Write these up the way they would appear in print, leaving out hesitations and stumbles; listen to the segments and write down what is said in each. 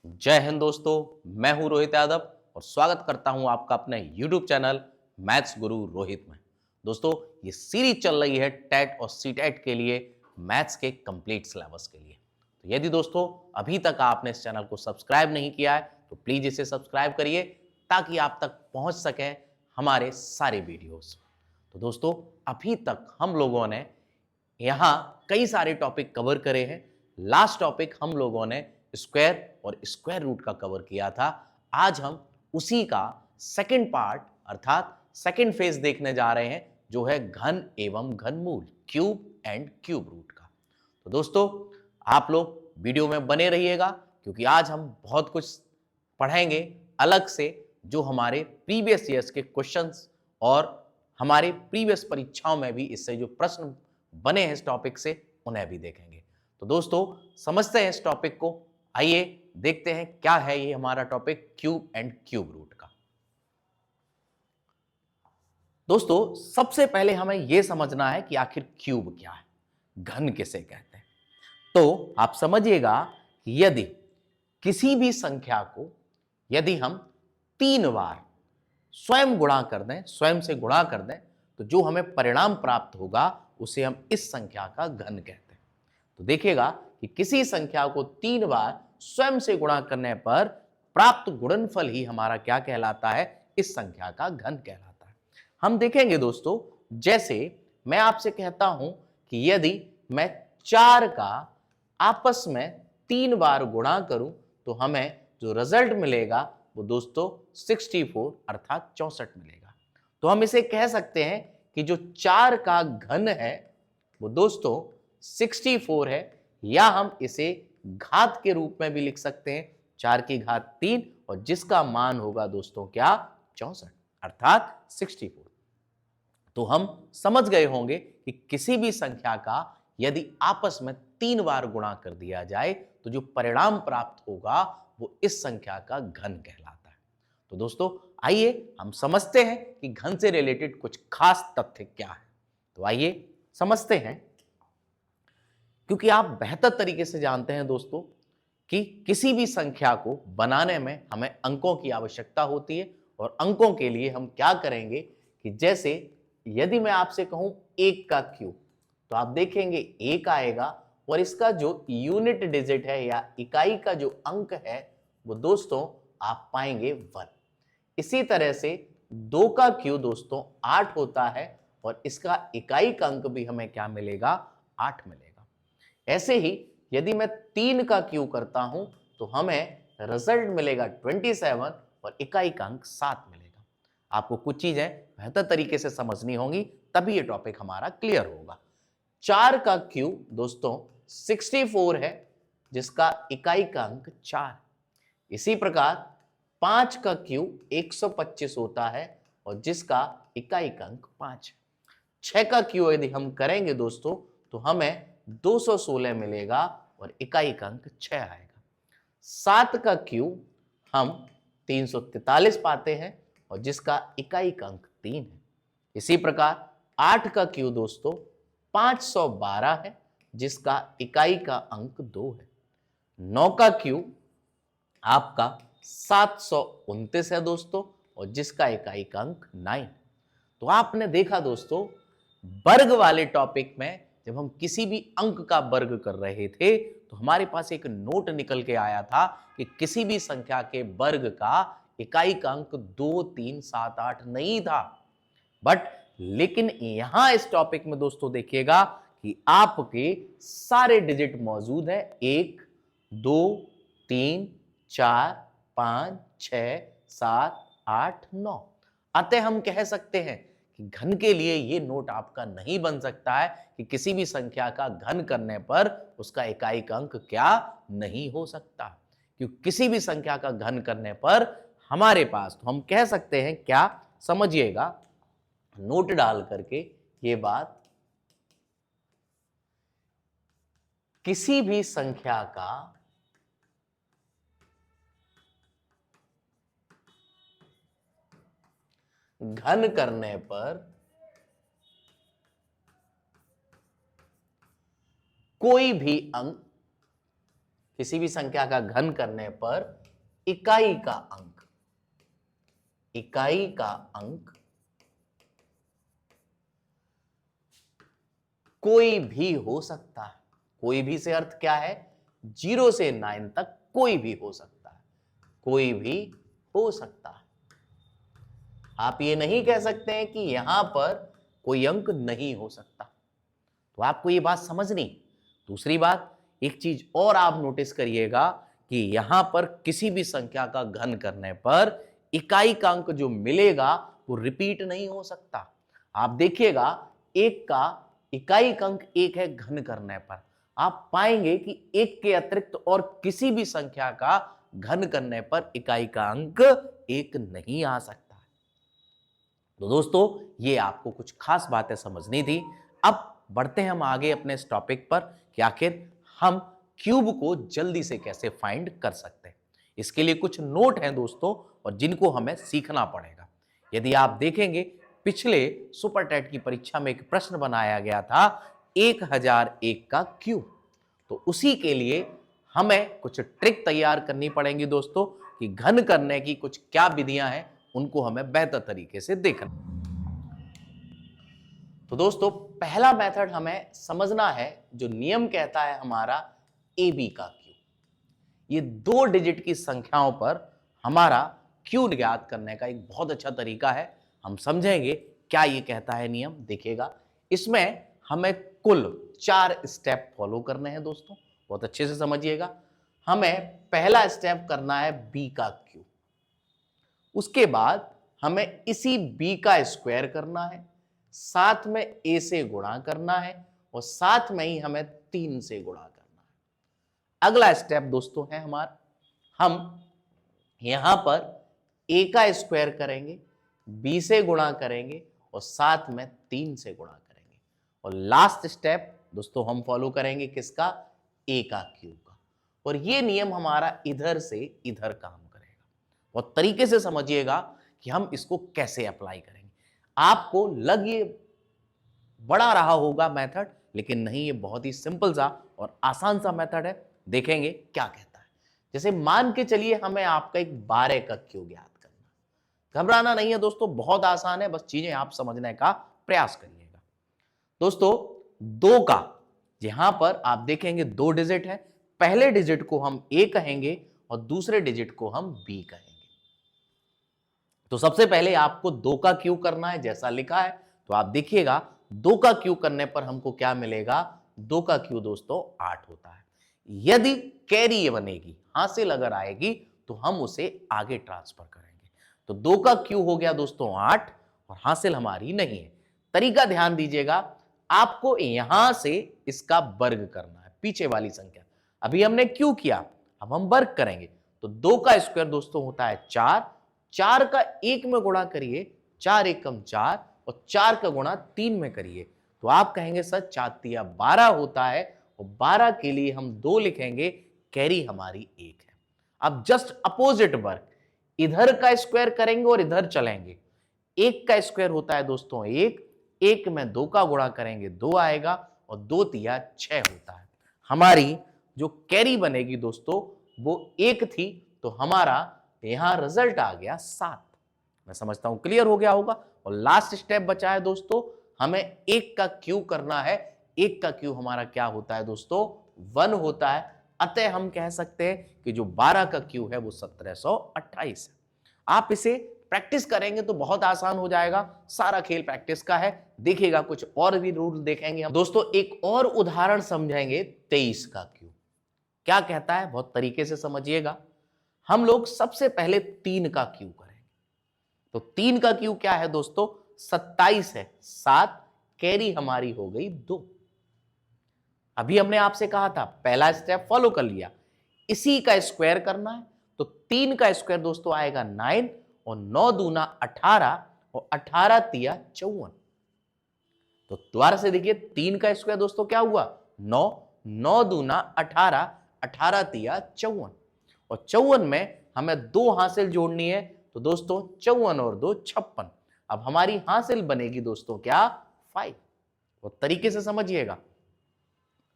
जय हिंद दोस्तों। मैं हूं रोहित यादव और स्वागत करता हूं आपका अपने YouTube चैनल मैथ्स गुरु रोहित में। दोस्तों, ये सीरीज चल रही है टेट और सीटेट के लिए, मैथ्स के कंप्लीट सिलेबस के लिए। तो यदि दोस्तों अभी तक आपने इस चैनल को सब्सक्राइब नहीं किया है तो प्लीज इसे सब्सक्राइब करिए ताकि आप तक पहुंच सके हमारे सारे वीडियोस। तो दोस्तों, अभी तक हम लोगों ने यहाँ कई सारे टॉपिक कवर करे हैं। लास्ट टॉपिक हम लोगों ने स्क्वायर और स्क्वायर रूट का कवर किया था। आज हम उसी का सेकंड पार्ट अर्थात सेकंड फेज देखने जा रहे हैं, जो है घन एवं घनमूल, क्यूब एंड क्यूब रूट का। तो दोस्तों, आप लोग वीडियो में बने रहिएगा क्योंकि आज हम बहुत कुछ पढ़ेंगे अलग से, जो हमारे प्रीवियस ईयर्स के क्वेश्चंस और हमारे प्रीवियस परीक्षाओं में भी इससे जो प्रश्न बने हैं इस टॉपिक से, उन्हें भी देखेंगे। तो दोस्तों, समझते हैं इस टॉपिक को। आइए देखते हैं क्या है ये हमारा topic cube and cube root का। दोस्तों, सबसे पहले हमें यह समझना है कि आखिर क्यूब क्या है, घन किसे कहते हैं। तो आप समझिएगा कि यदि किसी भी संख्या को यदि हम 3 बार स्वयं गुणा कर दें, स्वयं से गुणा कर दें, तो जो हमें परिणाम प्राप्त होगा उसे हम इस संख्या का घन कहते हैं। तो देखिएगा कि किसी संख्या को 3 बार स्वयं से गुणा करने पर प्राप्त गुणनफल ही हमारा क्या कहलाता है, इस संख्या का घन कहलाता है। हम देखेंगे दोस्तों, जैसे मैं आपसे कहता हूं कि यदि मैं 4 का आपस में 3 बार गुणा करूं तो हमें जो रिजल्ट मिलेगा वो दोस्तों 64 अर्थात 64 मिलेगा। तो हम इसे कह सकते हैं कि जो 4 का घन है वो दोस्तों 64 है, या हम इसे घात के रूप में भी लिख सकते हैं, 4 की घात 3 और जिसका मान होगा दोस्तों क्या, 64 अर्थात 64। तो हम समझ गए होंगे कि किसी भी संख्या का यदि आपस में 3 बार गुणा कर दिया जाए तो जो परिणाम प्राप्त होगा वो इस संख्या का घन कहलाता है। तो दोस्तों, आइए हम समझते हैं कि घन से रिलेटेड कुछ खास तथ्य क्या है। तो आइए समझते हैं, क्योंकि आप बेहतर तरीके से जानते हैं दोस्तों कि किसी भी संख्या को बनाने में हमें अंकों की आवश्यकता होती है, और अंकों के लिए हम क्या करेंगे कि जैसे यदि मैं आपसे कहूं 1 का क्यूब, तो आप देखेंगे 1 आएगा और इसका जो यूनिट डिजिट है या इकाई का जो अंक है वो दोस्तों आप पाएंगे 1। इसी तरह से 2 का क्यूब दोस्तों 8 होता है और इसका इकाई का अंक भी हमें क्या मिलेगा, 8 मिलेगा। ऐसे ही यदि मैं 3 का क्यूब करता हूं तो हमें रिजल्ट मिलेगा 27 और इकाई का अंक 7 मिलेगा। आपको कुछ चीजें बेहतर तरीके से समझनी होंगी, तभी ये टॉपिक हमारा क्लियर होगा। 4 का क्यूब दोस्तों 64 है, जिसका इकाई का अंक 4। इसी प्रकार 5 का क्यूब 125 होता है और जिसका इकाई का अंक 5 है। 6 का क्यूब यदि हम करेंगे दोस्तों तो हमें 216 मिलेगा और इकाई का अंक 6 आएगा। 7 का क्यूब हम 343 पाते हैं और जिसका इकाई का अंक 3 है। इसी प्रकार 8 का क्यूब दोस्तों 512 है, जिसका इकाई का अंक 2 है। 9 का क्यूब आपका 729 है दोस्तों और जिसका इकाई का अंक 9। तो आपने देखा दोस्तों, वर्ग वाले टॉपिक में जब हम किसी भी अंक का वर्ग कर रहे थे तो हमारे पास एक नोट निकल के आया था कि किसी भी संख्या के वर्ग का इकाई का अंक 2, 3, 7, 8 नहीं था। बट लेकिन यहां इस टॉपिक में दोस्तों देखिएगा कि आपके सारे डिजिट मौजूद है, 1, 2, 3, 4, 5, 6, 7, 8, 9। अतः हम कह सकते हैं कि घन के लिए ये नोट आपका नहीं बन सकता है कि किसी भी संख्या का घन करने पर उसका इकाई का अंक क्या नहीं हो सकता, क्योंकि किसी भी संख्या का घन करने पर हमारे पास, तो हम कह सकते हैं क्या, समझिएगा नोट डाल करके ये बात, किसी भी संख्या का घन करने पर कोई भी अंक किसी भी संख्या का घन करने पर इकाई का अंक कोई भी हो सकता है। कोई भी से अर्थ क्या है? 0 से 9 तक कोई भी हो सकता है, कोई भी हो सकता है। आप ये नहीं कह सकते हैं कि यहां पर कोई अंक नहीं हो सकता। तो आपको ये बात समझनी। दूसरी बात, एक चीज और आप नोटिस करिएगा कि यहां पर किसी भी संख्या का घन करने पर इकाई का अंक जो मिलेगा वो रिपीट नहीं हो सकता। आप देखिएगा, एक का इकाई का अंक एक है घन करने पर, आप पाएंगे कि एक के अतिरिक्त और किसी भी संख्या का घन करने पर इकाई का अंक एक नहीं आ सकता। तो दोस्तों, ये आपको कुछ खास बातें समझनी थी। अब बढ़ते हैं हम आगे अपने इस टॉपिक पर कि आखिर हम क्यूब को जल्दी से कैसे फाइंड कर सकते हैं। इसके लिए कुछ नोट हैं दोस्तों, और जिनको हमें सीखना पड़ेगा। यदि आप देखेंगे, पिछले सुपर टेट की परीक्षा में एक प्रश्न बनाया गया था 1001 का क्यूब। तो उसी के लिए हमें कुछ ट्रिक तैयार करनी पड़ेंगी दोस्तों, कि घन करने की कुछ क्या विधियां हैं, उनको हमें बेहतर तरीके से देखना। तो दोस्तों, पहला मेथड हमें समझना है, जो नियम कहता है हमारा ए बी का क्यू। ये 2 डिजिट की संख्याओं पर हमारा क्यू ज्ञात करने का एक बहुत अच्छा तरीका है। हम समझेंगे क्या ये कहता है नियम। देखिएगा, इसमें हमें कुल 4 स्टेप फॉलो करने हैं दोस्तों, बहुत अच्छे से समझिएगा। हमें पहला स्टेप करना है बी का क्यू। उसके बाद हमें इसी बी का स्क्वायर करना है, साथ में ए से गुणा करना है, और साथ में ही हमें 3 से गुणा करना है। अगला स्टेप दोस्तों है हमारा, हम यहां पर ए का स्क्वायर करेंगे, बी से गुणा करेंगे, और साथ में 3 से गुणा करेंगे। और लास्ट स्टेप दोस्तों हम फॉलो करेंगे किसका? ए का क्यूब का। और ये नियम हमारा इधर से इधर काम करेगा। बहुत तरीके से समझिएगा कि हम इसको कैसे अप्लाई करेंगे। आपको लग ये बड़ा रहा होगा मेथड, लेकिन नहीं, ये बहुत ही सिंपल सा और आसान सा मेथड है। देखेंगे क्या कहता है। जैसे मान के चलिए हमें आपका एक 12 का क्यूब ज्ञात करना। घबराना नहीं है दोस्तों, बहुत आसान है, बस चीजें आप समझने का प्रयास करिएगा। दोस्तों, 2 का यहां पर आप देखेंगे 2 डिजिट है। पहले डिजिट को हम ए कहेंगे और दूसरे डिजिट को हम बी कहेंगे। तो सबसे पहले आपको 2 का क्यू करना है, जैसा लिखा है। तो आप देखिएगा, 2 का क्यू करने पर हमको क्या मिलेगा? 2 का क्यू दोस्तों 8 होता है। यदि कैरी ये बनेगी, हासिल अगर आएगी, तो हम उसे आगे ट्रांसफर करेंगे। तो 2 का क्यू हो गया दोस्तों 8, और हासिल हमारी नहीं है। तरीका ध्यान दीजिएगा, आपको यहां से इसका वर्ग करना है, पीछे वाली संख्या। अभी हमने क्यू किया, अब हम वर्ग करेंगे। तो 2 का स्क्वायर दोस्तों होता है 4, 4 का 1 में गुणा करिए, 4 एकम 4, और 4 का गुणा 3 में करिए। तो आप कहेंगे सर 4 तिया 12 होता है, और 12 के लिए हम 2 लिखेंगे, कैरी हमारी 1 है। अब जस्ट अपोजिट वर्क, इधर का स्क्वायर करेंगे और इधर चलेंगे। 1 का स्क्वायर होता है दोस्तों 1, 1 में 2 का गुणा करेंगे 2 आएगा, और 2 तिया 6 होता है। हमारी जो कैरी बनेगी दोस्तों वो 1 थी, तो हमारा यहां रिजल्ट आ गया 7। मैं समझता हूं क्लियर हो गया होगा। और लास्ट स्टेप बचा है दोस्तों, हमें 1 का क्यू करना है। 1 का क्यू हमारा क्या होता है दोस्तों? 1 होता है। अतः हम कह सकते हैं कि जो 12 का क्यू है वो 1728 है। आप इसे प्रैक्टिस करेंगे तो बहुत आसान हो जाएगा। सारा खेल प्रैक्टिस का है। देखिएगा, कुछ और भी रूल देखेंगे हम दोस्तों। एक और उदाहरण समझेंगे 23 का क्यू क्या कहता है, बहुत तरीके से समझिएगा। हम लोग सबसे पहले 3 का क्यू करेंगे। तो 3 का क्यू क्या है दोस्तों? 27 है, 7, कैरी हमारी हो गई 2। अभी हमने आपसे कहा था पहला स्टेप फॉलो कर लिया, इसी का स्क्वायर करना है। तो 3 का स्क्वायर दोस्तों आएगा 9, और 9 दूना 18, और 18 तिया 54। तो दोबारा से देखिए, 3 का स्क्वायर दोस्तों क्या हुआ? 9, 9 दूना 18, 18 तिया 54, और 54 में हमें 2 हासिल जोड़नी है। तो दोस्तों 54 और 2 56। अब हमारी हासिल बनेगी दोस्तों क्या? 5। और तरीके से समझिएगा।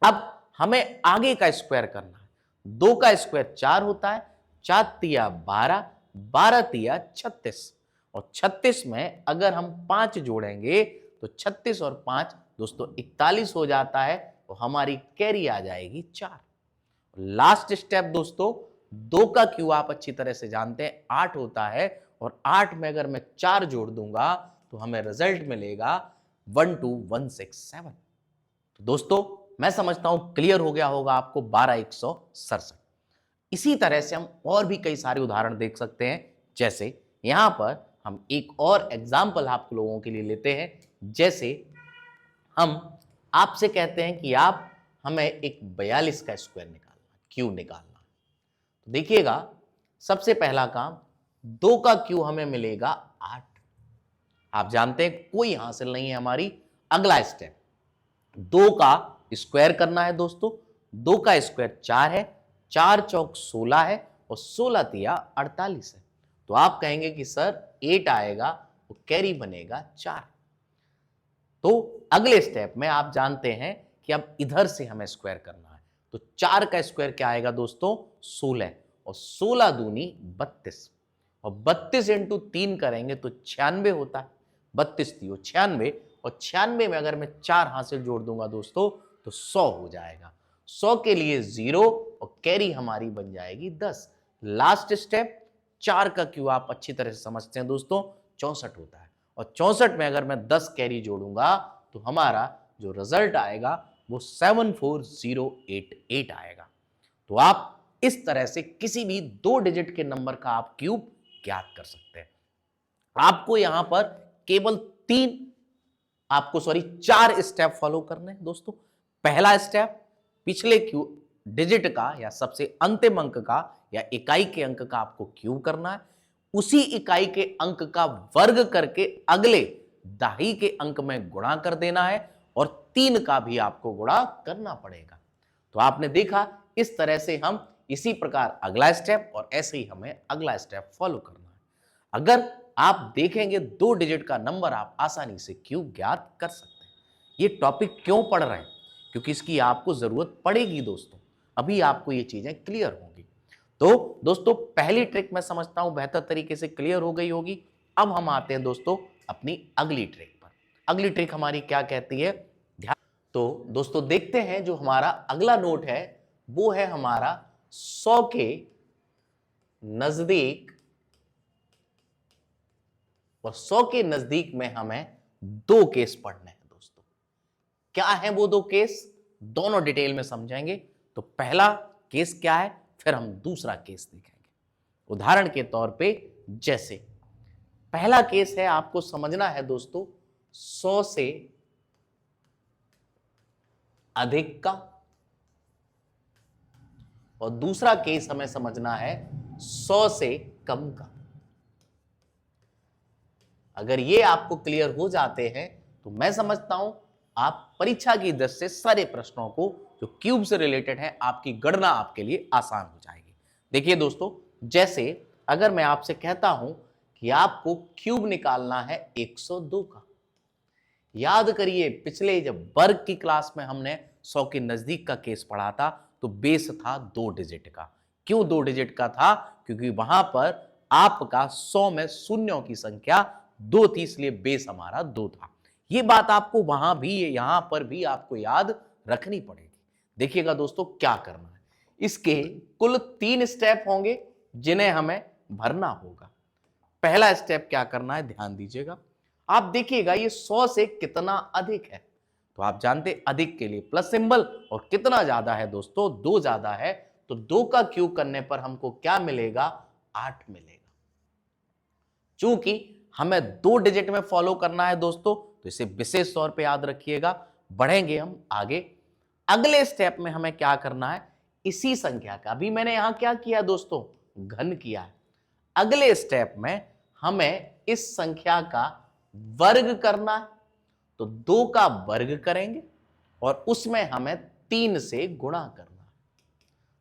अब हमें आगे का स्क्वायर करना है। 2 का स्क्वायर 4 होता है, 4 तिया 12, 12 तिया 36, और 36 में अगर हम 5 जोड़ेंगे तो 36 और 5 दोस्तों 41 हो जाता है, तो हमारी कैरी आ जाएगी 4। लास्ट स्टेप दोस्तों, 2 का क्यू आप अच्छी तरह से जानते हैं 8 होता है, और 8 में अगर मैं 4 जोड़ दूंगा तो हमें रिजल्ट मिलेगा 12167। तो दोस्तों मैं समझता हूं क्लियर हो गया होगा आपको 12167। इसी तरह से हम और भी कई सारे उदाहरण देख सकते हैं, जैसे यहां पर हम एक और एग्जाम्पल आप लोगों के लिए लेते हैं। जैसे हम आपसे कहते हैं कि आप हमें एक 42 का स्क्वायर निकालना, क्यूब निकालना। तो देखिएगा, सबसे पहला काम, 2 का क्यूब हमें मिलेगा 8। आप जानते हैं कोई हासिल नहीं है हमारी। अगला स्टेप, 2 का स्क्वायर करना है दोस्तों। 2 का स्क्वायर 4 है, 4 चौक 16 है, और 16 तिया 48 है। तो आप कहेंगे कि सर 8 आएगा, तो कैरी बनेगा 4। तो अगले स्टेप में आप जानते हैं कि अब इधर से हमें स्क्वायर करना है। तो 4 का स्क्वायर क्या आएगा दोस्तों? 16, और 16 दूनी 32, और 32 इंटू 3 करेंगे तो 96 होता है। 32 दियो 96, और 96 में अगर मैं 4 हासिल जोड़ दूंगा दोस्तों तो 100 हो जाएगा। 100 के लिए 0, और कैरी हमारी बन जाएगी 10। लास्ट स्टेप, 4 का क्यू आप अच्छी तरह से समझते हैं दोस्तों, 64 होता है, और 64 में अगर मैं 10 कैरी जोड़ूंगा तो हमारा जो रिजल्ट आएगा वो 74088 आएगा। तो आप इस तरह से किसी भी 2 डिजिट के नंबर का आप क्यूब ज्ञात कर सकते हैं। आपको यहां पर केवल 4 स्टेप फॉलो करने हैं दोस्तों। पहला स्टेप, पिछले क्यूब डिजिट का या सबसे अंतिम अंक का या इकाई के अंक का आपको क्यूब करना है। उसी इकाई के अंक का वर्ग करके अगले दहाई के अंक में गुणा कर देना है, और 3 का भी आपको गुणा करना पड़ेगा। तो आपने देखा, इस तरह से हम इसी प्रकार अगला स्टेप, और ऐसे ही हमें अगला स्टेप फॉलो करना है। अगर आप देखेंगे 2 डिजिट का नंबर आप आसानी से क्यूब ज्ञात कर सकते हैं। ये टॉपिक क्यों पढ़ रहे हैं? क्योंकि इसकी आपको जरूरत पड़ेगी दोस्तों। अभी आपको ये चीजें क्लियर होंगी। तो दोस्तों पहली ट्रिक मैं समझता हूं बेहतर तरीके से क्लियर हो गई होगी। अब हम आते हैं दोस्तों अपनी अगली ट्रिक पर। अगली ट्रिक हमारी क्या कहती है, ध्यान। तो दोस्तों देखते हैं, जो हमारा अगला नोट है वो है हमारा 100 के नजदीक, और 100 के नजदीक में हमें 2 केस पढ़ने हैं दोस्तों। क्या है वो 2 केस, दोनों डिटेल में समझेंगे। तो पहला केस क्या है, फिर हम दूसरा केस देखेंगे। उदाहरण के तौर पे, जैसे पहला केस है, आपको समझना है दोस्तों 100 से अधिक का, और दूसरा केस हमें समझना है 100 से कम का। अगर ये आपको क्लियर हो जाते हैं तो मैं समझता हूं आप परीक्षा की दृष्टि से सारे प्रश्नों को जो क्यूब से रिलेटेड है, आपकी गणना आपके लिए आसान हो जाएगी। देखिए दोस्तों, जैसे अगर मैं आपसे कहता हूं कि आपको क्यूब निकालना है 102 का। याद करिए, पिछले जब वर्ग की क्लास में हमने 100 के नजदीक का केस पढ़ा था तो बेस था 2 डिजिट का। क्यों 2 डिजिट का था? क्योंकि वहां पर आपका 100 में शून्यों की संख्या 2 थी, इसलिए बेस हमारा 2 था। ये बात आपको वहां भी, यहां पर भी आपको याद रखनी पड़ेगी। देखिएगा दोस्तों क्या करना है, इसके कुल 3 स्टेप होंगे जिन्हें हमें भरना होगा। पहला स्टेप क्या करना है, ध्यान दीजिएगा। आप देखिएगा ये 100 से कितना अधिक है, तो आप जानते अधिक के लिए प्लस सिंबल, और कितना ज्यादा है दोस्तों, 2 ज्यादा है। तो 2 का क्यूब करने पर हमको क्या मिलेगा, 8 मिलेगा। चूंकि हमें 2 डिजिट में फॉलो करना है दोस्तों, तो इसे विशेष तौर पे याद रखिएगा। बढ़ेंगे हम आगे। अगले स्टेप में हमें क्या करना है, इसी संख्या का, अभी मैंने यहां क्या किया दोस्तों, घन किया है। अगले स्टेप में हमें इस संख्या का वर्ग करना है। तो 2 का वर्ग करेंगे और उसमें हमें 3 से गुणा करना है।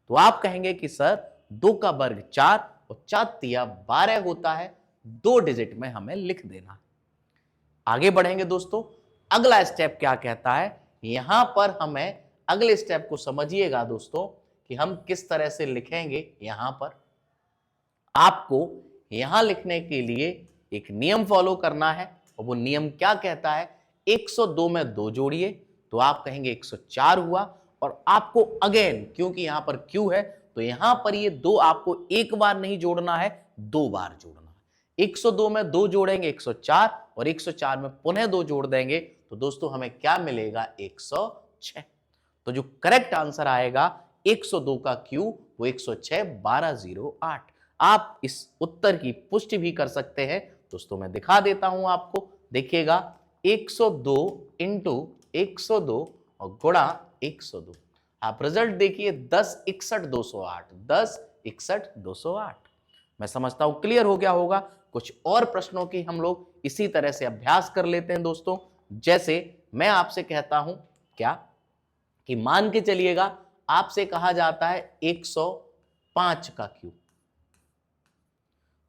तो आप कहेंगे कि सर 2 का वर्ग 4, और 4 तिया 12 होता है। 2 डिजिट में हमें लिख देना है। आगे बढ़ेंगे दोस्तों। अगला स्टेप क्या कहता है, यहां पर हमें, अगले स्टेप को समझिएगा दोस्तों, कि हम किस तरह से लिखेंगे। यहां पर आपको यहां लिखने के लिए एक नियम फॉलो करना है, और वो नियम क्या कहता है, 102 में 2 जोड़िए तो आप कहेंगे 104 हुआ। और आपको अगेन, क्योंकि यहां पर क्यू है, तो यहां पर ये 2 आपको एक बार नहीं जोड़ना है, 2 बार जोड़ना है। 102 में 2 जोड़ेंगे 104, और 104 में पुनः 2 जोड़ देंगे तो दोस्तों हमें क्या मिलेगा, 106। तो जो करेक्ट आंसर आएगा 102 का क्यू वो 106 1208। आप इस उत्तर की पुष्टि भी कर सकते हैं दोस्तों, मैं दिखा देता हूं आपको। देखिएगा 102 इंटू 102 और गुणा 102, आप रिजल्ट देखिए 10 61 208, 10 61 208। मैं समझता हूं क्लियर हो गया होगा। कुछ और प्रश्नों की हम लोग इसी तरह से अभ्यास कर लेते हैं दोस्तों। जैसे मैं आपसे कहता हूं क्या, कि मान के चलिएगा आपसे कहा जाता है 105 का क्यूब।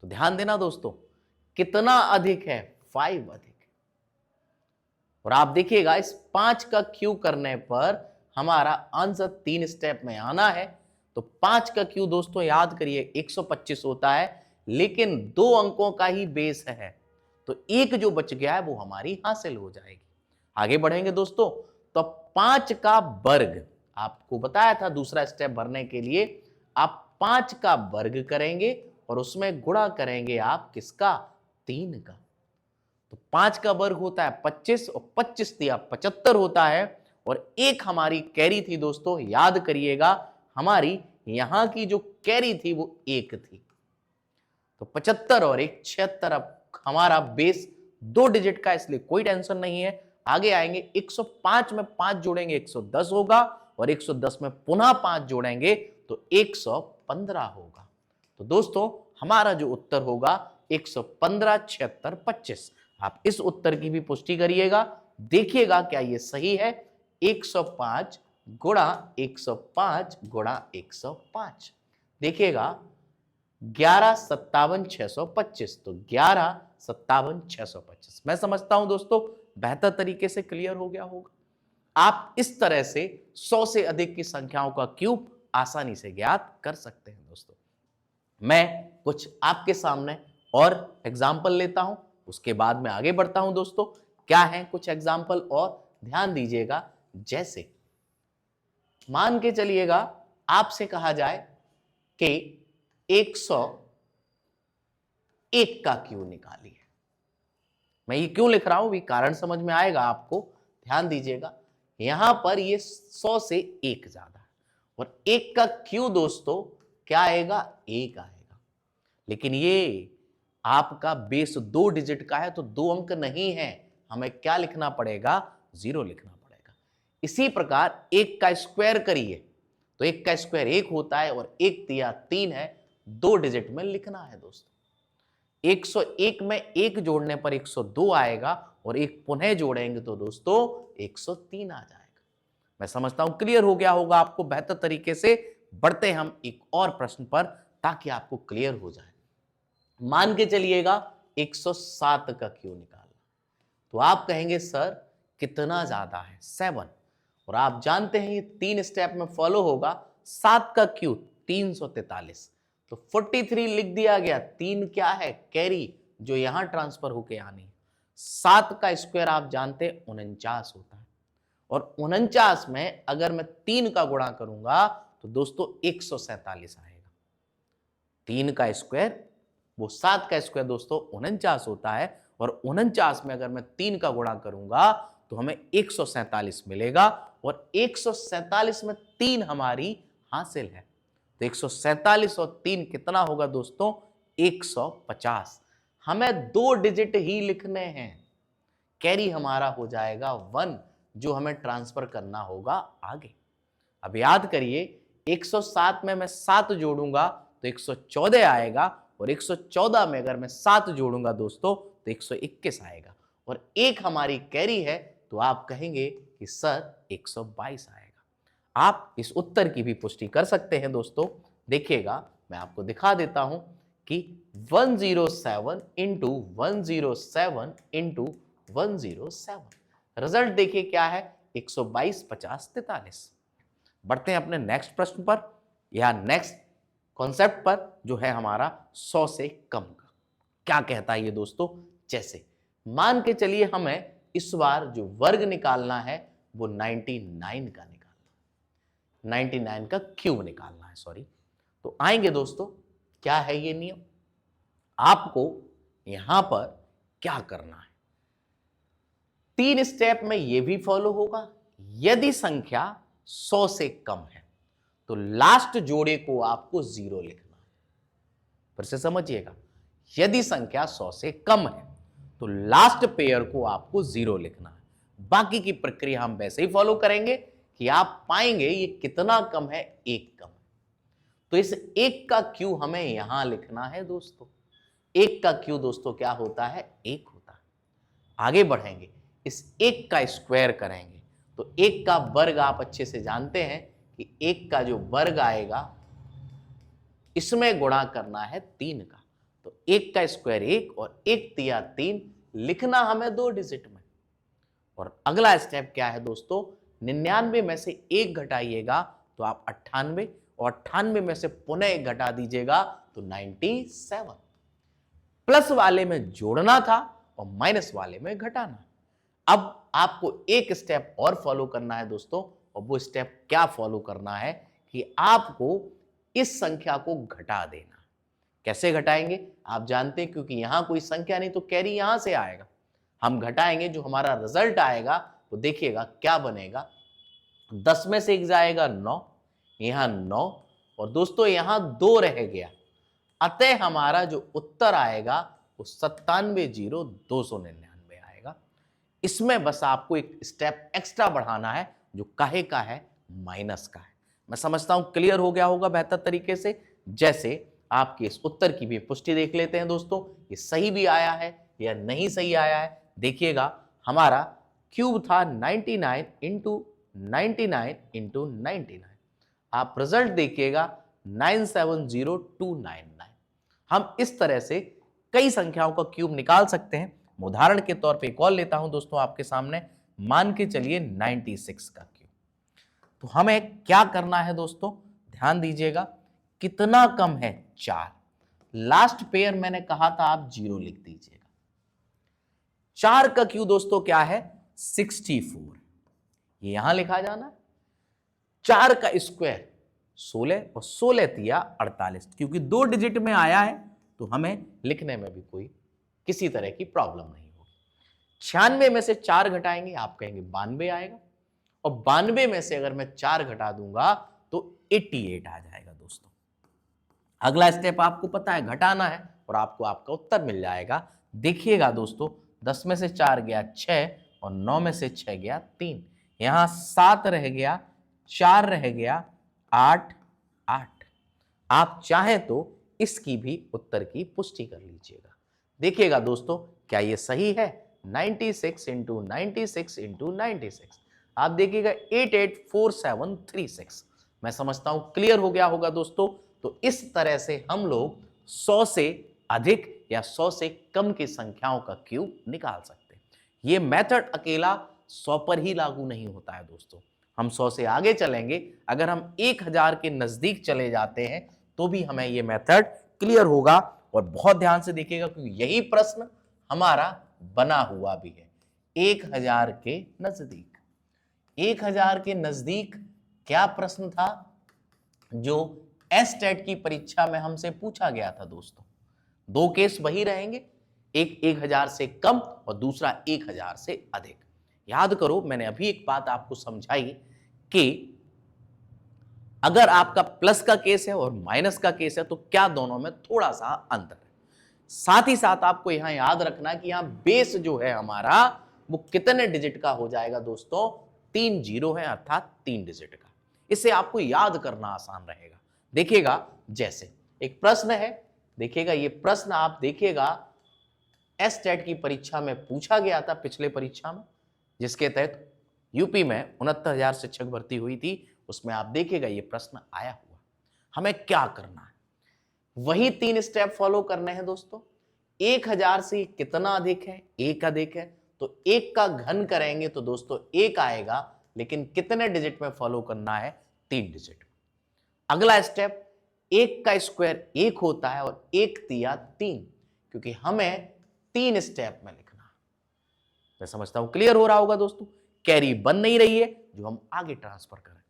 तो ध्यान देना दोस्तों, कितना अधिक है, 5 अधिक है। और आप देखिएगा इस 5 का क्यूब करने पर हमारा आंसर 3 स्टेप में आना है। तो 5 का क्यूब दोस्तों याद करिए 125 होता है, लेकिन 2 अंकों का ही बेस है, तो एक जो बच गया है वो हमारी हासिल हो जाएगी। आगे बढ़ेंगे दोस्तों, तो 5 का वर्ग, आपको बताया था दूसरा स्टेप भरने के लिए, आप 5 का वर्ग करेंगे और उसमें गुणा करेंगे आप किसका, 3 का। तो 5 का वर्ग होता है 25, और 25 दिया 75 होता है। और एक हमारी कैरी थी दोस्तों, याद करिएगा हमारी यहां की जो कैरी थी वो 1 थी। तो 75 और 1 76। अब हमारा बेस 2 डिजिट का, इसलिए कोई टेंशन नहीं है। आगे आएंगे 105 में 5 जोड़ेंगे 110 होगा, और 110 में पुनः 5 जोड़ेंगे तो 115 होगा। तो दोस्तों हमारा जो उत्तर होगा 115 76 25। आप इस उत्तर की भी पुष्टि करिएगा, देखिएगा क्या ये सही है। 105 गुणा 105 गुणा 105, देखिएगा 11 57 625, तो 11 57 625। मैं समझता हूं दोस्तों बेहतर तरीके से क्लियर हो गया होगा। आप इस तरह से 100 से अधिक की संख्याओं का क्यूब आसानी से ज्ञात कर सकते हैं दोस्तों। मैं कुछ आपके सामने और एग्जाम्पल लेता हूं, उसके बाद मैं आगे बढ़ता हूं दोस्तों। क्या है कुछ एग्जाम्पल, और ध्यान दीजिएगा। जैसे मान के चलिएगा आपसे कहा जाए कि 101 का क्यूब निकालिए। मैं ये क्यों लिख रहा हूं, भी कारण समझ में आएगा आपको। ध्यान दीजिएगा, यहां पर ये 100 से 1 ज्यादा है, और 1 का क्यू दोस्तों क्या आएगा, 1 आएगा। लेकिन ये आपका बेस 2 डिजिट का है, तो 2 अंक नहीं है, हमें क्या लिखना पड़ेगा, 0 लिखना पड़ेगा। इसी प्रकार 1 का स्क्वायर करिए, तो 1 का स्क्वायर 1 होता है, और 1 तिया 3 है, 2 डिजिट में लिखना है दोस्तों। 101 में 1 जोड़ने पर 102 आएगा, और 1 पुनः जोड़ेंगे तो दोस्तों 103 आ जाएगा। मैं समझता हूं क्लियर हो गया होगा आपको बेहतर तरीके से। बढ़ते हम एक और प्रश्न पर, ताकि आपको क्लियर हो जाए। मान के चलिएगा 107 का क्यू निकालना, तो आप कहेंगे सर कितना ज्यादा है, 7। और आप जानते हैं ये 3 स्टेप में फॉलो होगा। 7 का क्यू 343, तो 43 लिख दिया गया। 3 क्या है, कैरी, जो यहां ट्रांसफर होके आनी है। 7 का स्क्वायर आप जानते हैं 49 होता है, और 49 में अगर मैं 3 का गुणा करूंगा तो दोस्तों 147 आएगा। 3 का स्क्वायर वो 7 का स्क्वायर दोस्तों 49 होता है, और 49 में अगर मैं 3 का गुणा करूंगा तो हमें 147 मिलेगा, और 147 में 3 हमारी हासिल है। तो 147 और 3 कितना होगा दोस्तों, 150। हमें 2 डिजिट ही लिखने हैं, कैरी हमारा हो जाएगा 1, जो हमें ट्रांसफर करना होगा आगे। अब याद करिए 107 में मैं 7 जोड़ूंगा तो 114 आएगा, और 114 में अगर मैं 7 जोड़ूंगा दोस्तों तो 121 आएगा, और 1 हमारी कैरी है, तो आप कहेंगे कि सर 122 आएगा। आप इस उत्तर की भी पुष्टि कर सकते हैं दोस्तों। देखिएगा मैं आपको दिखा देता हूं कि 107 इंटू 107 इंटू 107, रिजल्ट देखिए क्या है, 122 50 43। बढ़ते हैं अपने नेक्स्ट प्रश्न पर। या नेक्स्ट कॉन्सेप्ट पर जो है हमारा 100 से कम का। क्या कहता है ये दोस्तों? जैसे मान के चलिए हमें इस बार जो वर्ग निकालना है वो 99 का निकालना है, 99 का क्यूब निकालना है, सॉरी। तो आएंगे दोस्तों, क्या है ये नियम? आपको यहां पर क्या करना है, 3 स्टेप में ये भी फॉलो होगा। यदि संख्या 100 से कम है तो लास्ट जोड़े को आपको 0 लिखना है। फिर से समझिएगा, यदि संख्या 100 से कम है तो लास्ट पेयर को आपको 0 लिखना है। बाकी की प्रक्रिया हम वैसे ही फॉलो करेंगे कि आप पाएंगे ये कितना कम है, 1 कम है। तो इस 1 का क्यू हमें यहां लिखना है दोस्तों। 1 का क्यू दोस्तों क्या होता है? 1 होता है। आगे बढ़ेंगे, इस 1 का स्क्वायर करेंगे तो 1 का वर्ग आप अच्छे से जानते हैं कि 1 का जो वर्ग आएगा इसमें गुणा करना है 3 का। तो 1 का स्क्वायर 1 और 1 तिया 3 लिखना हमें 2 डिजिट में। और अगला स्टेप क्या है दोस्तों? 99 में से 1 घटाइएगा तो आप 98, और 98 में से पुनः 1 घटा दीजिएगा तो 97। प्लस वाले में जोड़ना था और माइनस वाले में घटाना। अब आपको एक स्टेप और फॉलो करना है दोस्तों, और वो स्टेप क्या फॉलो करना है कि आपको इस संख्या को घटा देना। कैसे घटाएंगे? आप जानते हैं, क्योंकि यहां कोई संख्या नहीं तो कैरी यहां से आएगा। हम घटाएंगे, जो हमारा रिजल्ट आएगा तो देखिएगा क्या बनेगा। 10 में से 1 जाएगा 9, यहां 9, और दोस्तों यहां 2 रह गया। अतः हमारा जो उत्तर आएगा वो 97,0299 आएगा। इसमें बस आपको एक स्टेप एक्स्ट्रा बढ़ाना है, जो काहे का है? माइनस का है। मैं समझता हूं क्लियर हो गया होगा बेहतर तरीके से। जैसे आपके इस उत्तर की भी पुष्टि देख लेते हैं दोस्तों, ये सही भी आया है या नहीं सही आया है। देखिएगा, हमारा क्यूब था 99 इंटू 99 इंटू 99। आप रिजल्ट देखिएगा 970299। हम इस तरह से कई संख्याओं का क्यूब निकाल सकते हैं। उदाहरण के तौर पे एक और लेता हूं दोस्तों आपके सामने, मान के चलिए 96 का क्यूब। तो हमें क्या करना है दोस्तों? ध्यान दीजिएगा, कितना कम है? 4। लास्ट पेयर मैंने कहा था आप 0 लिख दीजिएगा। 4 का क्यूब दोस्तों क्या है? 64। ये यहां लिखा जाना है। 4 का स्क्वायर 16 और 16 तिया 48, क्योंकि 2 डिजिट में आया है तो हमें लिखने में भी कोई किसी तरह की प्रॉब्लम नहीं होगी। 96 में से 4 घटाएंगे, आप कहेंगे 92 आएगा, और 92 में से अगर मैं 4 घटा दूंगा तो 88 आ जाएगा दोस्तों। अगला स्टेप आपको पता है, घटाना है, और आपको आपका उत्तर मिल जाएगा। देखिएगा दोस्तों, 10 में से 4 गया 6, और 9 में से 6 गया 3, यहां 7 रह गया, 4 रह गया, 8 8। आप चाहें तो इसकी भी उत्तर की पुष्टि कर लीजिएगा। देखिएगा दोस्तों, क्या ये सही है? 96 इंटू 96 इंटू 96, आप देखिएगा 884736। मैं समझता हूं क्लियर हो गया होगा दोस्तों। तो इस तरह से हम लोग 100 से अधिक या 100 से कम की संख्याओं का क्यूब निकाल सकते हैं। ये मेथड अकेला 100 पर ही लागू नहीं होता है दोस्तों। हम 100 से आगे चलेंगे, अगर हम 1000 के नजदीक चले जाते हैं तो भी हमें ये मेथड क्लियर होगा। और बहुत ध्यान से देखिएगा, क्योंकि यही प्रश्न हमारा बना हुआ भी है। 1000 के नजदीक, 1000 के नजदीक क्या प्रश्न था जो एसटेट की परीक्षा में हमसे पूछा गया था दोस्तों? 2 केस वही रहेंगे, एक 1000 से कम और दूसरा 1000 से अधिक। याद करो, मैंने अभी एक बात आपको समझाई कि अगर आपका प्लस का केस है और माइनस का केस है तो क्या दोनों में थोड़ा सा अंतर है। साथ ही साथ आपको यहां याद रखना कि यहां बेस जो है हमारा वो कितने डिजिट का हो जाएगा दोस्तों? 3 जीरो है, अर्थात 3 डिजिट का। इसे आपको याद करना आसान रहेगा। देखिएगा, जैसे एक प्रश्न है, देखिएगा ये प्रश्न आप देखिएगा एसटेट की परीक्षा में पूछा गया था, पिछले परीक्षा में, जिसके तहत यूपी में 69,000 शिक्षक भर्ती हुई थी। उसमें आप देखिएगा ये प्रश्न आया हुआ। हमें क्या करना है? वही 3 स्टेप फॉलो करने हैं दोस्तों। 1000 से कितना अधिक है? 1 अधिक है, तो 1 का घन करेंगे तो दोस्तों 1 आएगा, लेकिन कितने डिजिट में फॉलो करना है? 3 डिजिट। अगला स्टेप, एक का स्क्वायर एक होता है और एक तिया तीन, क्योंकि हमें 3 स्टेप में लिखना है। मैं समझता हूं क्लियर हो रहा होगा दोस्तों। कैरी बन नहीं रही है जो हम आगे ट्रांसफर करें।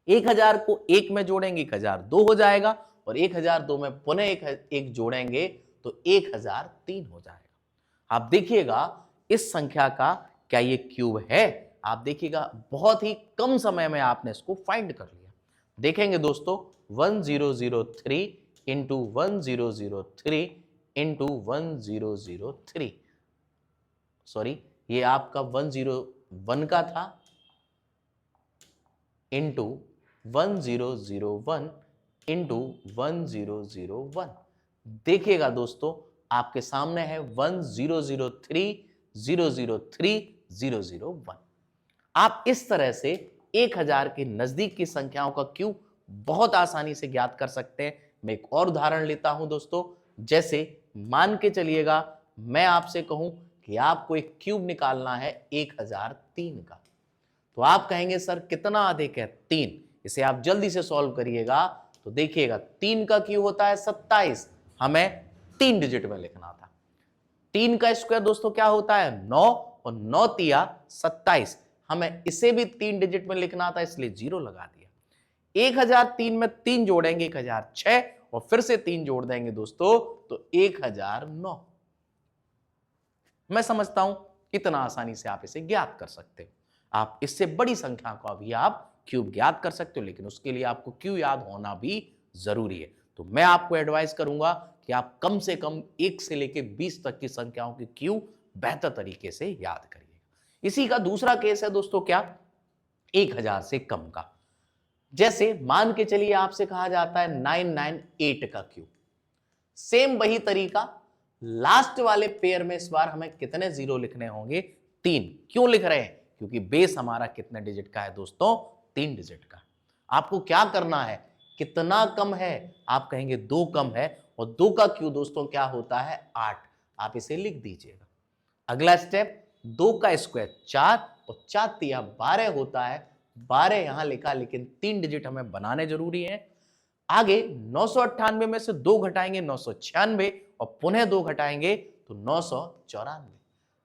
1000 को एक में जोड़ेंगे 1002 हो जाएगा, और 1002 में पुनः एक जोड़ेंगे तो 1003 हो जाएगा। आप देखिएगा इस संख्या का क्या ये क्यूब है? आप देखिएगा बहुत ही कम समय में आपने इसको फाइंड कर लिया। देखेंगे दोस्तों 1003 इंटू 1003 इंटू 1003, सॉरी ये आपका 101 का था, इंटू 1001 इंटू 1001। देखिएगा दोस्तों आपके सामने है 1003 003 001। आप इस तरह से 1000 के नजदीक की संख्याओं का क्यूब बहुत आसानी से ज्ञात कर सकते हैं। मैं एक और उदाहरण लेता हूं दोस्तों, जैसे मान के चलिएगा मैं आपसे कहूं कि आपको एक क्यूब निकालना है 1003 का, तो आप कहेंगे सर कितना अधिक है? 3। इसे आप जल्दी से सॉल्व करिएगा तो देखिएगा 3 का क्यूब होता है 27, हमें 3 डिजिट में लिखना था। 3 का स्क्वायर दोस्तों क्या होता है? 9, और 9 तिया 27, हमें इसे भी 3 डिजिट में लिखना था, इसलिए 0 लगा दिया। 1003 में 3 जोड़ेंगे 1006, और फिर से 3 जोड़ देंगे दोस्तों तो 1009। मैं समझता हूं कितना आसानी से आप इसे ज्ञात कर सकते हो। आप इससे बड़ी संख्या को भी आप क्यूब ज्ञात कर सकते हो, लेकिन उसके लिए आपको क्यूब याद होना भी जरूरी है। तो मैं आपको एडवाइस करूंगा कि आप कम से कम 1 से लेकर 20 तक की संख्याओं की क्यूब बेहतर तरीके से याद करिएगा। इसी का दूसरा केस है दोस्तों क्या? 1000 से कम का। जैसे मान के चलिए आपसे कहा जाता है 998 का क्यूब। सेम वही तरीका, लास्ट वाले पेयर में इस बार हमें कितने जीरो लिखने होंगे? 3। क्यों लिख रहे हैं? क्योंकि बेस हमारा कितने डिजिट का है दोस्तों? 3 डिजिट का। आपको क्या करना है? कितना कम है? आप कहेंगे 2 कम है, और 2 का क्यू दोस्तों क्या होता है? 8। आप इसे लिख दीजिएगा। अगला स्टेप, 2 का स्क्वायर 4, और 4 तिया 12 होता है। 12 यहां लिखा, लेकिन 3 डिजिट हमें बनाने जरूरी है। आगे 998 में से 2 घटाएंगे 996, और पुनः 2 घटाएंगे तो 994।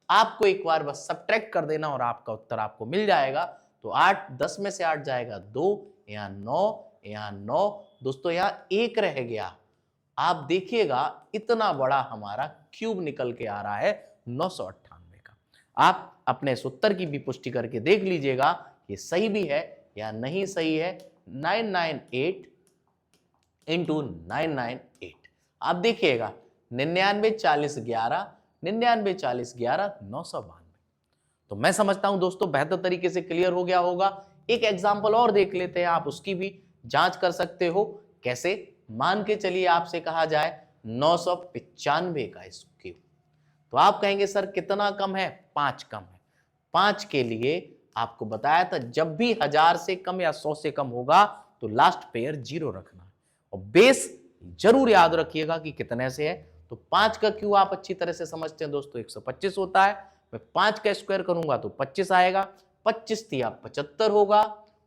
आपको एक बार बस सब्ट्रैक्ट कर देना और आपका उत्तर आपको मिल जाएगा। तो 8, 10 में से 8 जाएगा 2, यहां 9, यहां 9 दोस्तों, यहां 1 रह गया। आप देखिएगा इतना बड़ा हमारा क्यूब निकल के आ रहा है 998 का। आप अपने इस उत्तर की भी पुष्टि करके देख लीजिएगा ये सही भी है या नहीं सही है। 998 इंटू 998, आप देखिएगा 99 40 11, 99 40 11 992। तो मैं समझता हूं दोस्तों बेहतर तरीके से क्लियर हो गया होगा। एक एग्जांपल और देख लेते हैं, आप उसकी भी जांच कर सकते हो। कैसे? मान के चलिए आपसे कहा जाए 995 का क्यूब, तो आप कहेंगे सर कितना कम है? 5 कम है। 5 के लिए आपको बताया था जब भी 1000 से कम या 100 से कम होगा तो लास्ट पेयर 0 रखना है, और बेस जरूर याद रखिएगा कि कितने से है। तो 5 का क्यू आप अच्छी तरह से समझते हैं दोस्तों, 125 होता है। मैं 5 का स्क्वायर करूंगा तो 25 आएगा, 25 तिया 75 होगा,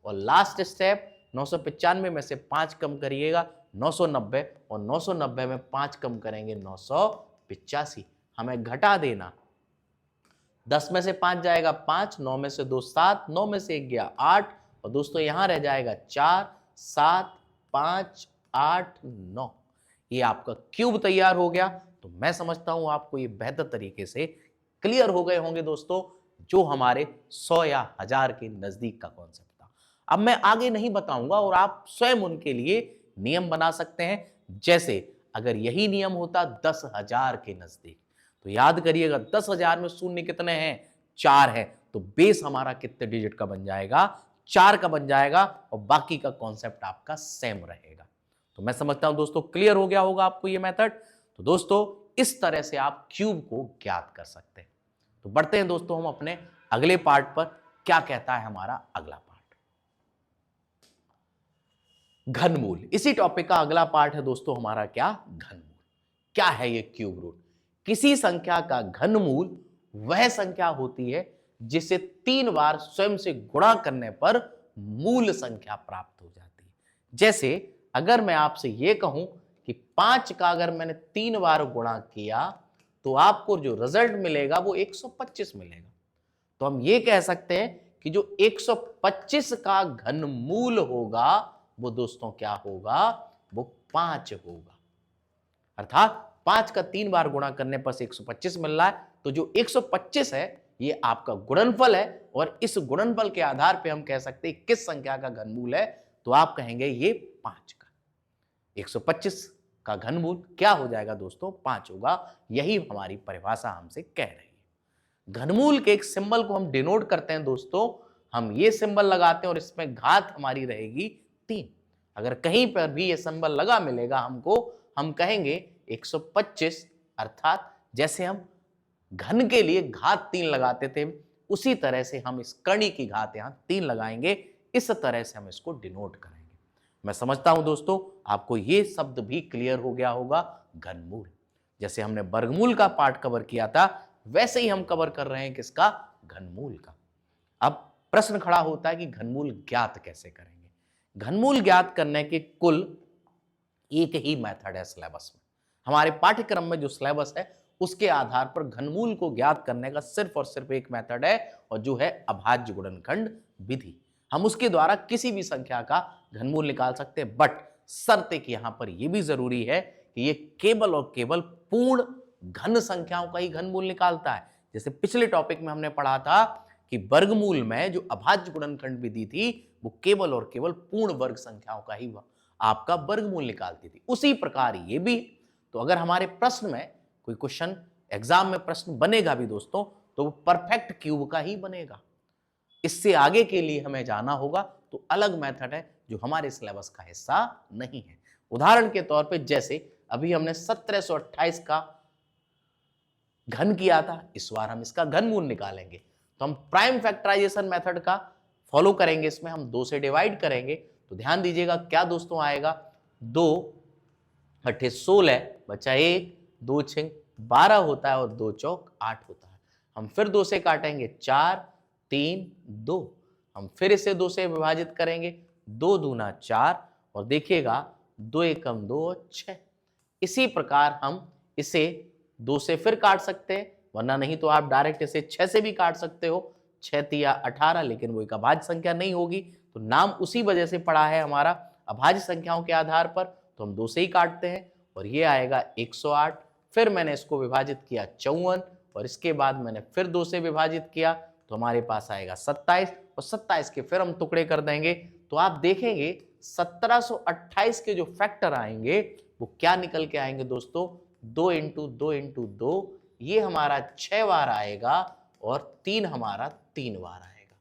और लास्ट स्टेप 995 में से 5 कम करिएगा 990, और 990 में 5 कम करेंगे 985। हमें घटा देना, 10 में से 5 जाएगा 5, 9 में से 2 7, 9 में से 1 गया 8, और दोस्तों यहां रह जाएगा 4 7 5 8 9। ये आपका क्यूब तैयार हो गया। तो मैं समझता हूं आपको ये बेहतर तरीके से क्लियर हो गए होंगे दोस्तों, जो हमारे 100 या 1000 के नजदीक का कॉन्सेप्ट था। अब मैं आगे नहीं बताऊंगा और आप स्वयं उनके लिए नियम बना सकते हैं। जैसे अगर यही नियम होता 10,000 के नजदीक, तो याद करिएगा 10,000 में शून्य कितने हैं? 4 है। तो बेस हमारा कितने डिजिट का बन जाएगा? 4 का बन जाएगा, और बाकी का कॉन्सेप्ट आपका सेम रहेगा। तो मैं समझता हूं दोस्तों क्लियर हो गया होगा आपको ये मेथड। तो दोस्तों इस तरह से आप क्यूब को ज्ञात कर सकते हैं। तो बढ़ते हैं दोस्तों हम अपने अगले पार्ट पर। क्या कहता है हमारा अगला पार्ट? घनमूल। इसी टॉपिक का अगला पार्ट है दोस्तों हमारा क्या? घनमूल। क्या है ये क्यूब रूट? किसी संख्या का घनमूल वह संख्या होती है जिसे 3 बार स्वयं से गुणा करने पर मूल संख्या प्राप्त हो जाती है। जैसे अगर मैं आपसे ये कहूं कि 5 का अगर मैंने 3 बार गुणा किया तो आपको जो रिजल्ट मिलेगा वो 125 मिलेगा। तो हम ये कह सकते हैं कि जो 125 का घनमूल होगा वो दोस्तों क्या होगा, वो 5 होगा। अर्थात 5 का 3 बार गुणा करने पर से 125 मिल रहा है। तो जो 125 है ये आपका गुणनफल है और इस गुणनफल के आधार पे हम कह सकते हैं किस संख्या का घनमूल है। तो आप कहेंगे ये 5 का। 125 का घनमूल क्या हो जाएगा दोस्तों, 5 होगा। यही हमारी परिभाषा हमसे कह रही है। घनमूल के एक सिंबल को हम डिनोट करते हैं दोस्तों, हम ये सिंबल लगाते हैं और इसमें घात हमारी रहेगी 3। अगर कहीं पर भी ये सिंबल लगा मिलेगा हमको, हम कहेंगे 125, अर्थात जैसे हम घन के लिए घात 3 लगाते थे उसी तरह से हम इस कर्ण की घात यहां 3 लगाएंगे। इस तरह से हम इसको डिनोट करेंगे। मैं समझता हूं दोस्तों आपको ये शब्द भी क्लियर हो गया होगा, घनमूल। जैसे हमने वर्गमूल का पार्ट कवर किया था वैसे ही हम कवर कर रहे हैं किसका, घनमूल का। अब प्रश्न खड़ा होता है कि घनमूल ज्ञात कैसे करेंगे। घनमूल ज्ञात करने के कुल एक ही मेथड है सिलेबस में। हमारे पाठ्यक्रम में जो सिलेबस है उसके आधार पर घनमूल को ज्ञात करने का सिर्फ और सिर्फ एक मेथड है और जो है अभाज्य गुणनखंड विधि। हम उसके द्वारा किसी भी संख्या का घनमूल निकाल सकते हैं, बट शर्त एक यहां पर यह भी जरूरी है कि ये केवल और केवल पूर्ण घन संख्याओं का ही घनमूल निकालता है। जैसे पिछले टॉपिक में हमने पढ़ा था कि वर्गमूल में जो अभाज्य गुणनखंड विधि थी वो केवल और केवल पूर्ण वर्ग संख्याओं का ही आपका वर्गमूल निकालती थी, उसी प्रकार ये भी। तो अगर हमारे प्रश्न में कोई क्वेश्चन एग्जाम में प्रश्न बनेगा भी दोस्तों तो वो परफेक्ट क्यूब का ही बनेगा। इससे आगे के लिए हमें जाना होगा तो अलग मेथड है जो हमारे सिलेबस का हिस्सा नहीं है। उदाहरण के तौर पे जैसे अभी हमने 1728 का घन किया था, इस बार हम इसका घनमूल निकालेंगे। तो हम प्राइम फैक्टराइजेशन मेथड का फॉलो करेंगे। इसमें हम 2 से डिवाइड करेंगे। तो ध्यान दीजिएगा क्या दोस्तों आएगा, 2 अट्ठे 16 बचा 1, 2 6 12 होता है और 2 चौक 8 होता है। हम फिर 2 से काटेंगे 4 3 2, हम फिर इसे 2 से विभाजित करेंगे, 2 दूना 4 और देखिएगा 2 एकम 2 और 6। इसी प्रकार हम इसे 2 से फिर काट सकते हैं, वरना नहीं तो आप डायरेक्ट इसे 6 से भी काट सकते हो। 6 तिया 18, लेकिन वो एक अभाज्य संख्या नहीं होगी। तो नाम उसी वजह से पड़ा है हमारा अभाज्य संख्याओं के आधार पर, तो हम 2 से ही काटते हैं और ये आएगा 108। फिर मैंने इसको विभाजित किया 54 और इसके बाद मैंने फिर 2 से विभाजित किया तो हमारे पास आएगा 27 और 27 के फिर हम टुकड़े कर देंगे। तो आप देखेंगे 1728 के जो फैक्टर आएंगे वो क्या निकल के आएंगे दोस्तों, 2 इंटू 2 इंटू 2, ये हमारा 6 बार आएगा और 3 हमारा 3 बार आएगा।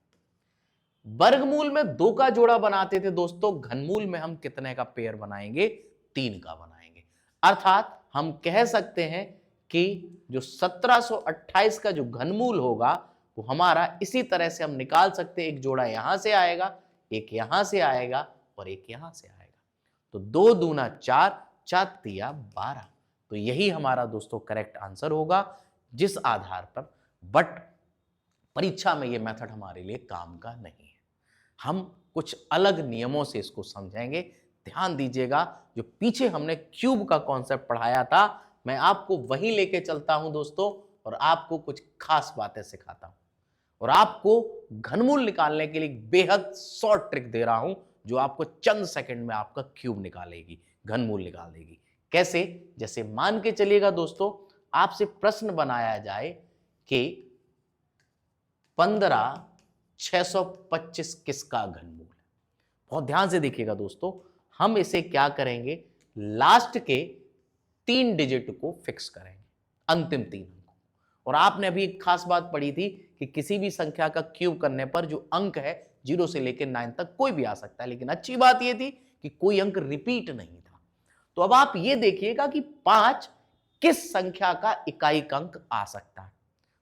वर्गमूल में 2 का जोड़ा बनाते थे दोस्तों, घनमूल में हम कितने का पेयर बनाएंगे, 3 का बनाएंगे। अर्थात हम कह सकते हैं कि जो 1728 का जो घनमूल होगा वो हमारा इसी तरह से हम निकाल सकते हैं। एक जोड़ा यहां से आएगा, एक यहां से आएगा और एक यहां से आएगा। तो 2 दूना 4, 4 तिया 12। तो यही हमारा दोस्तों करेक्ट आंसर होगा, जिस आधार पर, बट परीक्षा में ये मेथड हमारे लिए काम का नहीं है। हम कुछ अलग नियमों से इसको समझेंगे। ध्यान दीजिएगा, जो पीछे हमने क्यूब का कॉन्सेप्ट पढ़ाया था मैं आपको वही लेके चलता हूं दोस्तों और आपको कुछ खास बातें सिखाता हूं और आपको घनमूल निकालने के लिए बेहद शॉर्ट ट्रिक दे रहा हूं जो आपको चंद सेकंड में आपका क्यूब निकालेगी, घनमूल निकाल देगी। कैसे, जैसे मान के चलिएगा दोस्तों आपसे प्रश्न बनाया जाए कि 15,625 किसका घनमूल है। बहुत ध्यान से देखिएगा दोस्तों, हम इसे क्या करेंगे, लास्ट के 3 डिजिट को फिक्स करेंगे, अंतिम 3 अंक। और आपने अभी एक खास बात पढ़ी थी कि किसी भी संख्या का क्यूब करने पर जो अंक है 0 से लेकर 9 तक कोई भी आ सकता है, लेकिन अच्छी बात यह थी कि कोई अंक रिपीट नहीं था। तो अब आप ये देखिएगा कि 5 किस संख्या का इकाई अंक आ सकता है।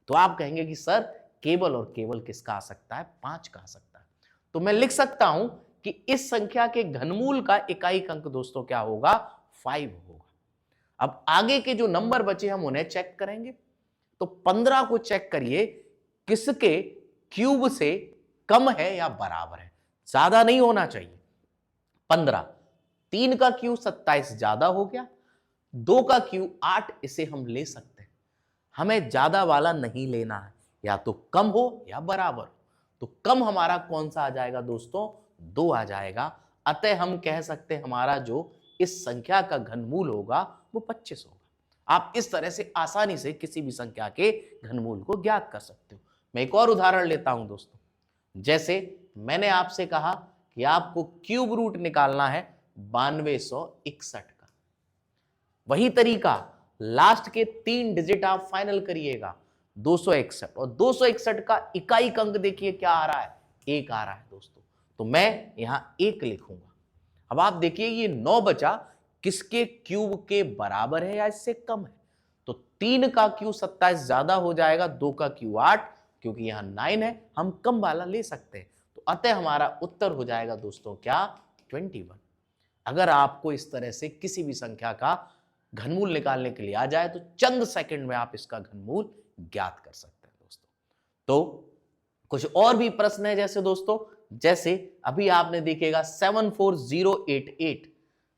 तो आप कहेंगे कि सर केवल और केवल किसका आ सकता है, 5 का आ सकता है। तो मैं लिख सकता हूं कि इस संख्या के घनमूल का इकाई अंक दोस्तों क्या होगा, 5 होगा। अब आगे के जो नंबर बचे हम उन्हें चेक करेंगे। तो 15 को चेक करिए किसके क्यूब से कम है या बराबर है, ज्यादा नहीं होना चाहिए। 15 3 का क्यू 27 ज्यादा हो गया, 2 का क्यू 8, इसे हम ले सकते हैं। हमें ज्यादा वाला नहीं लेना है, या तो कम हो या बराबर। तो कम हमारा कौन सा आ जाएगा दोस्तों? 2 आ जाएगा। अतः हम कह सकते हैं हमारा जो इस संख्या का घनमूल होगा वो 25 होगा। आप इस तरह से आसानी से किसी भी संख्या के घनमूल को ज्ञात कर सकते हो। मैं एक और उदाहरण लेता हूं दोस्तों। जैसे मैंने आपसे कहा कि आपको क्यूब रूट निकालना है 9261 का। वही तरीका, लास्ट के 3 डिजिट आप फाइनल करिएगा 261, और 261 का इकाई अंक देखिए क्या आ रहा है? 1 आ रहा है दोस्तों। तो मैं यहां 1 लिखूंगा। अब आप देखिए ये 9 बचा किसके क्यूब के बराबर है या इससे कम है? तो 3 का क्यू 27 ज्यादा हो जाएगा, 2 का क्यू 8, क्योंकि यहां 9 है, हम कम वाला ले सकते हैं। तो अतः हमारा उत्तर हो जाएगा दोस्तों क्या? 21। अगर आपको इस तरह से किसी भी संख्या का घनमूल निकालने के लिए आ जाए तो चंद सेकंड में आप इसका घनमूल ज्ञात कर सकते हैं दोस्तों। तो कुछ और भी प्रश्न है, जैसे दोस्तों, जैसे अभी आपने देखिएगा 74088,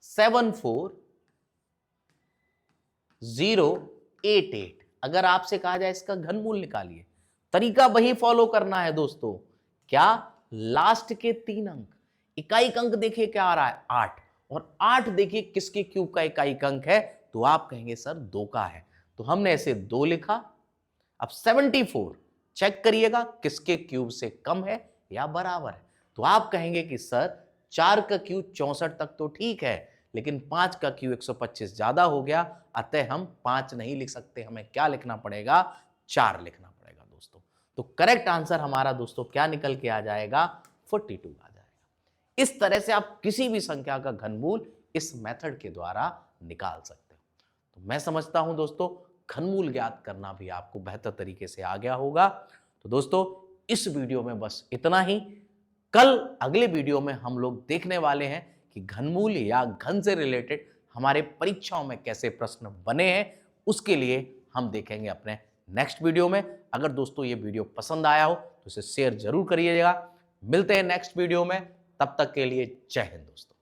74088, अगर आपसे कहा जाए इसका घनमूल निकालिए, तरीका वही फॉलो करना है दोस्तों। क्या? लास्ट के 3 अंक, इकाई अंक देखिए क्या आ रहा है? 8, और 8 देखिए किसके क्यूब का इकाई अंक है? तो आप कहेंगे सर 2 का है, तो हमने ऐसे 2 लिखा। अब 74 चेक करिएगा किसके क्यूब से कम है या बराबर है? तो आप कहेंगे कि सर 4 का क्यूब 64 तक तो ठीक है, लेकिन 5 का क्यूब 125 ज्यादा हो गया, अतः हम 5 नहीं लिख सकते, हमें क्या लिखना पड़ेगा? 4 लिखना पड़ेगा दोस्तों। तो करेक्ट आंसर हमारा दोस्तों क्या निकल के आ जाएगा? 42 आ जाएगा। इस तरह से आप किसी भी संख्या का घनमूल इस मेथड के द्वारा निकाल सकते हो। तो मैं समझता हूं दोस्तों घनमूल ज्ञात करना भी आपको बेहतर तरीके से आ गया होगा। तो दोस्तों इस वीडियो में बस इतना ही। कल अगले वीडियो में हम लोग देखने वाले हैं कि घनमूल या घन से रिलेटेड हमारे परीक्षाओं में कैसे प्रश्न बने हैं, उसके लिए हम देखेंगे अपने नेक्स्ट वीडियो में। अगर दोस्तों ये वीडियो पसंद आया हो तो इसे शेयर जरूर करिएगा। मिलते हैं नेक्स्ट वीडियो में, तब तक के लिए जय हिंद दोस्तों।